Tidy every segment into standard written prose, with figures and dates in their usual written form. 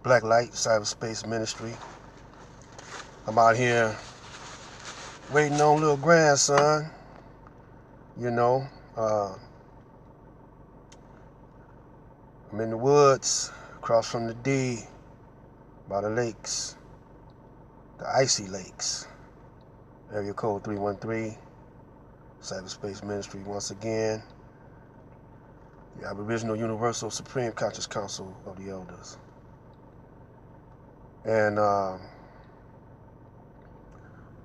Black Light Cyberspace Ministry. I'm out here waiting on little grandson, you know. I'm in the woods across from the D by the lakes, the icy lakes. Area code 313, Cyberspace Ministry once again. The Aboriginal Universal Supreme Conscious Council of the Elders. And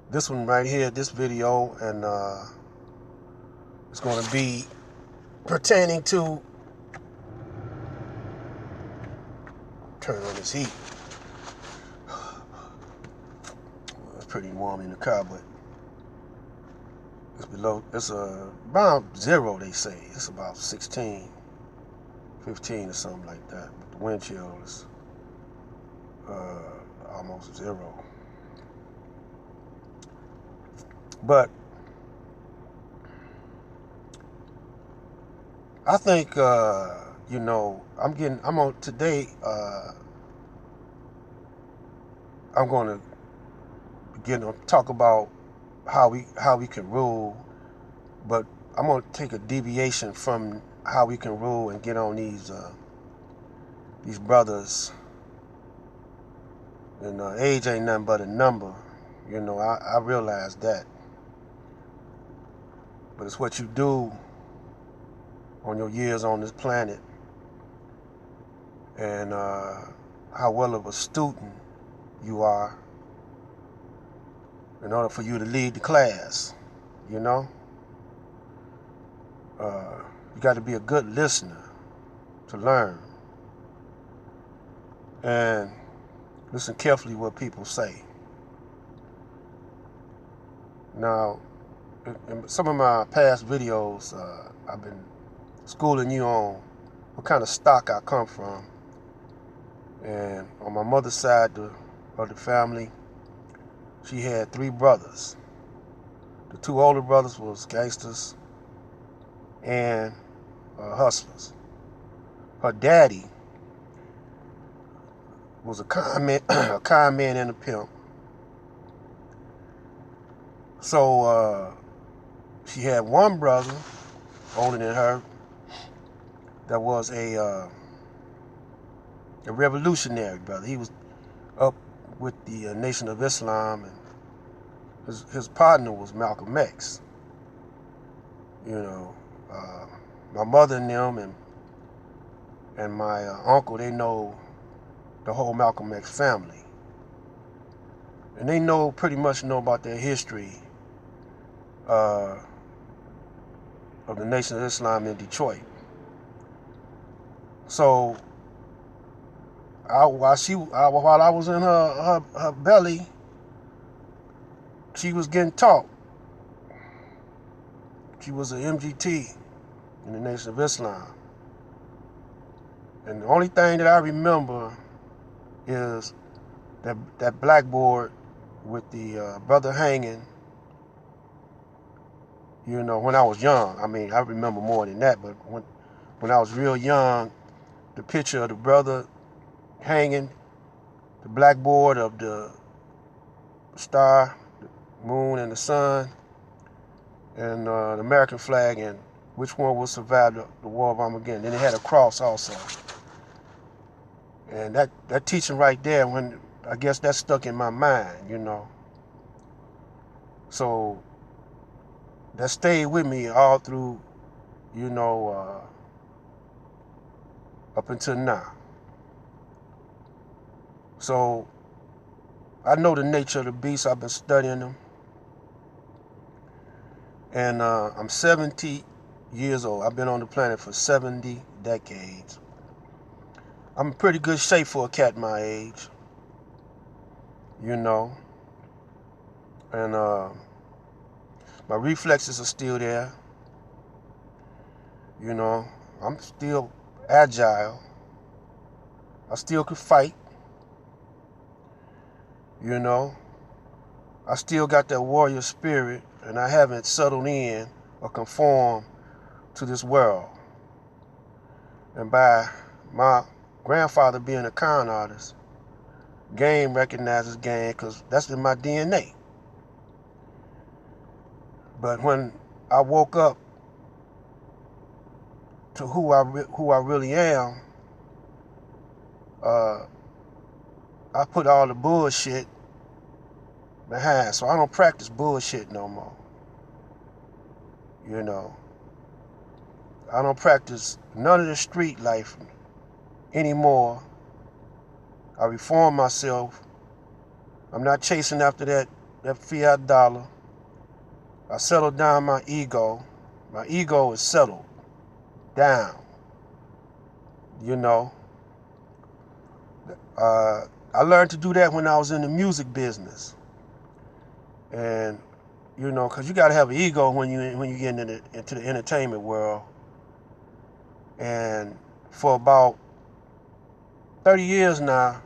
this one right here, this video, and it's going to be pertaining to, turn on this heat. It's pretty warm in the car, but it's below, it's about zero, they say. It's about 16, 15 or something like that. But the wind chill is almost zero. But I think, you know, I'm on today, I'm going to begin to talk about how we can rule, but I'm going to take a deviation from how we can rule and get on these brothers. And age ain't nothing but a number, you know. I realize that, but it's what you do on your years on this planet, and how well of a student you are in order for you to lead the class, you know. You got to be a good listener to learn, and listen carefully what people say. Now, in some of my past videos, I've been schooling you on what kind of stock I come from. And on my mother's side of the family, she had 3 brothers. The 2 older brothers was gangsters and hustlers. Her daddy was a con man and a pimp. So she had one brother older than her that was a revolutionary brother. He was up with the Nation of Islam, and his partner was Malcolm X. You know, my mother and them and my uncle, they know the whole Malcolm X family, and they pretty much know about their history of the Nation of Islam in Detroit. So while I was in her belly, she was getting taught. She was an MGT in the Nation of Islam. And the only thing that I remember is that blackboard with the brother hanging, you know, when I was young. I mean, I remember more than that, but when I was real young, the picture of the brother hanging, the blackboard of the star, the moon, and the sun, and the American flag, and which one will survive the War of Armageddon. Then it had a cross also. And that teaching right there, I guess that stuck in my mind, you know. So that stayed with me all through, you know, up until now. So I know the nature of the beast. I've been studying them. And I'm 70 years old. I've been on the planet for 70 decades. I'm in pretty good shape for a cat my age, you know. And my reflexes are still there. You know, I'm still agile. I still could fight. You know, I still got that warrior spirit, and I haven't settled in or conformed to this world. And by my grandfather being a con artist, Game recognizes game because that's in my DNA. But when I woke up to who I really am, I put all the bullshit behind. So I don't practice bullshit no more. You know, I don't practice none of the street life anymore. I reform myself. I'm not chasing after that fiat dollar. I settled down my ego. My ego is settled down. You know, I learned to do that when I was in the music business. And you know, because you got to have an ego when you get into the entertainment world. And for about 30 years now,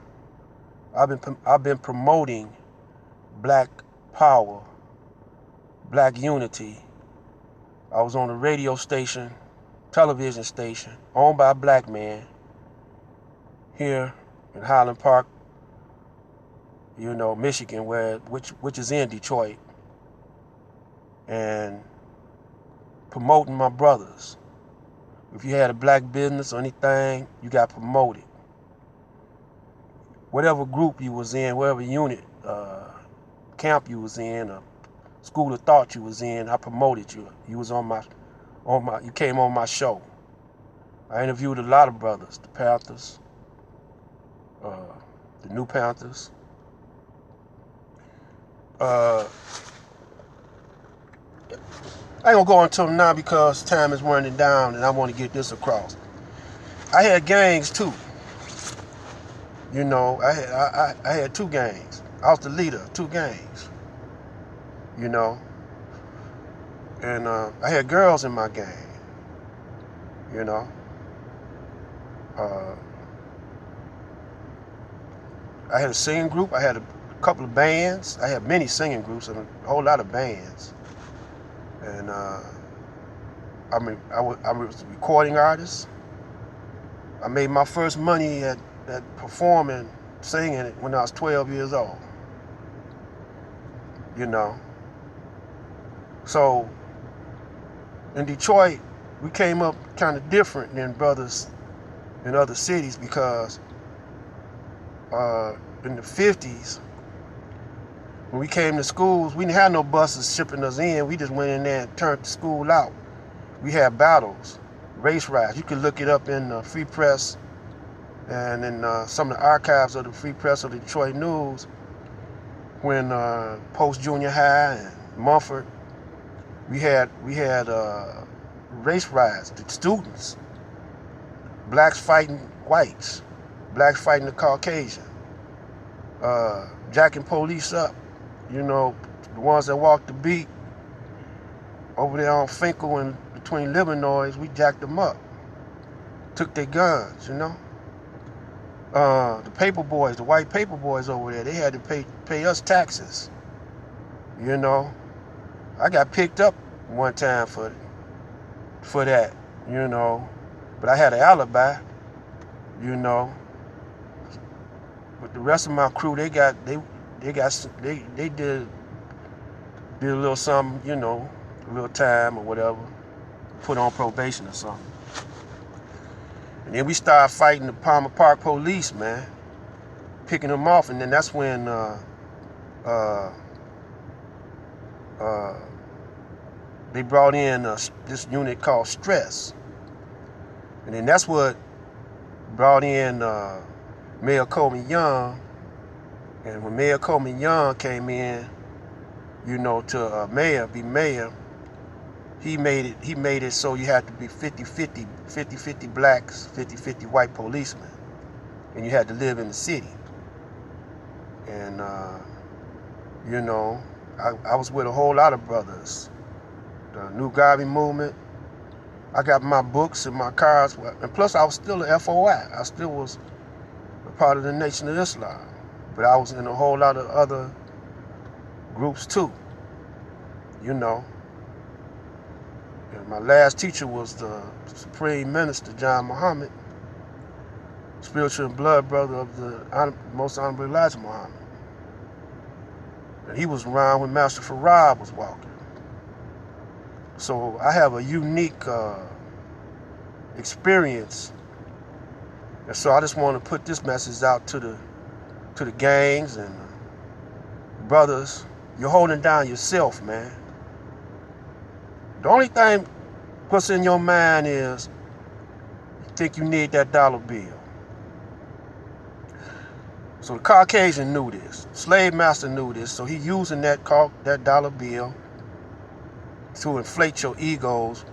I've been promoting Black power, Black unity. I was on a radio station, television station, owned by a black man here in Highland Park, you know, Michigan, which is in Detroit, and promoting my brothers. If you had a black business or anything, you got promoted. Whatever group you was in, whatever unit, camp you was in, or school of thought you was in, I promoted you. You was you came on my show. I interviewed a lot of brothers, the Panthers, the New Panthers. I ain't gonna go into them now because time is running down and I want to get this across. I had gangs too. You know, I had two gangs. I was the leader of two gangs. You know, and I had girls in my gang. You know, I had a singing group. I had a couple of bands. I had many singing groups and a whole lot of bands. And I was a recording artist. I made my first money at performing, singing it when I was 12 years old. You know. So in Detroit, we came up kind of different than brothers in other cities because in the 50s, when we came to schools, we didn't have no buses shipping us in. We just went in there and turned the school out. We had battles, race riots. You could look it up in the Free Press and in some of the archives of the Free Press of the Detroit News when post junior high and Mumford, we had race riots. The students, blacks fighting whites, blacks fighting the Caucasian, jacking police up. You know, the ones that walked the beat over there on Finkel and between Livernois, we jacked them up. Took their guns, you know. The paper boys, the white paper boys over there, they had to pay us taxes. You know. I got picked up one time for that, you know. But I had an alibi, you know. But the rest of my crew, they did a little something, you know, a little time or whatever, put on probation or something. And then we started fighting the Palmer Park police, man, picking them off. And then that's when they brought in this unit called Stress. And then that's what brought in Mayor Coleman Young. And when Mayor Coleman Young came in, you know, to be mayor, he made it so you had to be 50-50 blacks, 50-50 white policemen. And you had to live in the city. And, you know, I was with a whole lot of brothers. The New Garvey movement. I got my books and my cars. And plus I was still an FOI. I still was a part of the Nation of Islam. But I was in a whole lot of other groups too, you know. And my last teacher was the Supreme Minister, John Muhammad. spiritual and blood brother of the most honorable Elijah Muhammad. And he was around when Master Farad was walking. So I have a unique experience. And so I just want to put this message out to the gangs and brothers. You're holding down yourself, man. The only thing what's in your mind is you think you need that dollar bill. So the Caucasian knew this. Slave master knew this. So he using that dollar bill to inflate your egos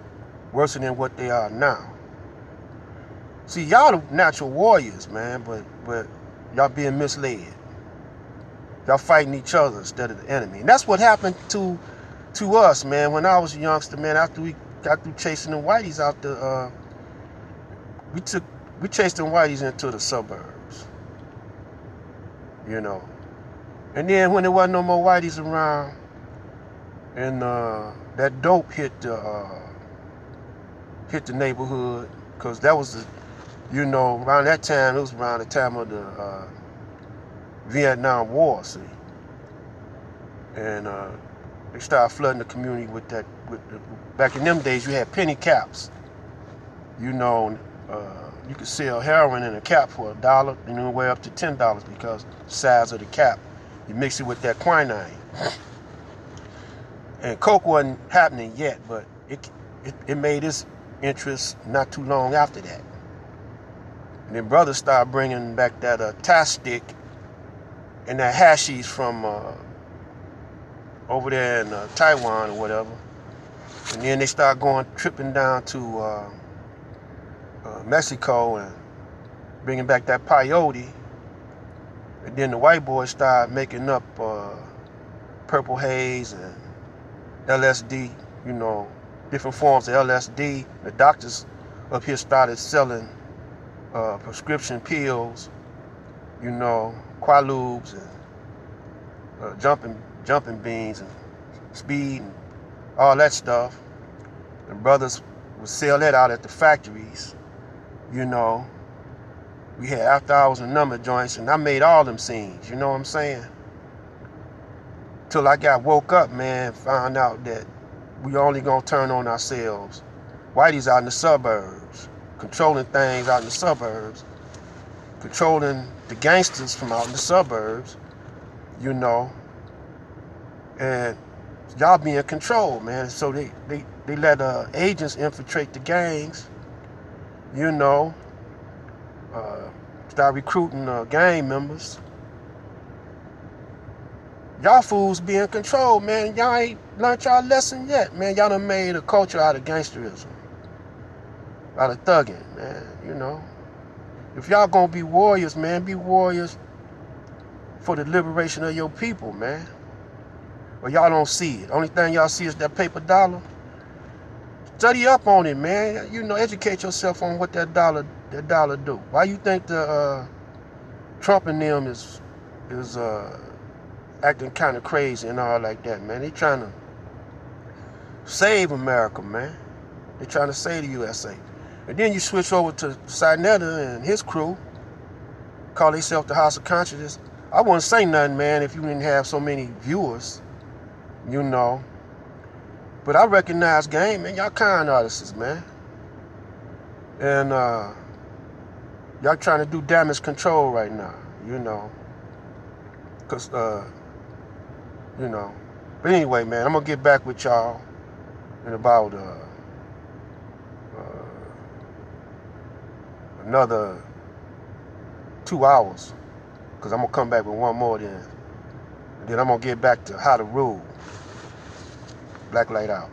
worse than what they are now. See, y'all the natural warriors, man, but y'all being misled. Y'all fighting each other instead of the enemy. And that's what happened to us, man. When I was a youngster, man, after we got through chasing the whiteys out the we chased them whiteys into the suburbs. You know. And then when there wasn't no more whiteys around and that dope hit the neighborhood, because that was around that time, it was around the time of the Vietnam War, see. And they started flooding the community with back in them days, you had penny caps. You could sell heroin in a cap for $1, and then way up to $10 because the size of the cap. You mix it with that quinine. And coke wasn't happening yet, but it made its interest not too long after that. And then brothers started bringing back that tie stick and that hashish from over there in Taiwan or whatever. And then they start tripping down to Mexico and bringing back that peyote. And then the white boys started making up purple haze and LSD, different forms of LSD. The doctors up here started selling prescription pills, Quaaludes and jumping beans and speed and all that stuff. And brothers would sell that out at the factories. We had after hours and number joints, and I made all them scenes, you know what I'm saying? Till I got woke up, man, found out that we only gonna turn on ourselves. Whitey's out in the suburbs, controlling things out in the suburbs, controlling the gangsters from out in the suburbs, and y'all being controlled, man. So they let agents infiltrate the gangs, start recruiting gang members. Y'all fools being controlled, man. Y'all ain't learned y'all lesson yet, man. Y'all done made a culture out of gangsterism, out of thugging, man, If y'all gonna be warriors, man, be warriors for the liberation of your people, man. But y'all don't see it. Only thing y'all see is that paper dollar. Study up on it, man. Educate yourself on what that dollar do. Why you think the Trump and them is acting kind of crazy and all like that, man? They trying to save America, man. They trying to save the USA. And then you switch over to Sinetta and his crew, call themselves the House of Consciousness. I wouldn't say nothing, man, if you didn't have so many viewers, But I recognize game, man. Y'all kind artists, man. And y'all trying to do damage control right now, Because, But anyway, man, I'm going to get back with y'all in about another 2 hours. Because I'm going to come back with one more then. And then I'm going to get back to how to rule. Black Light out.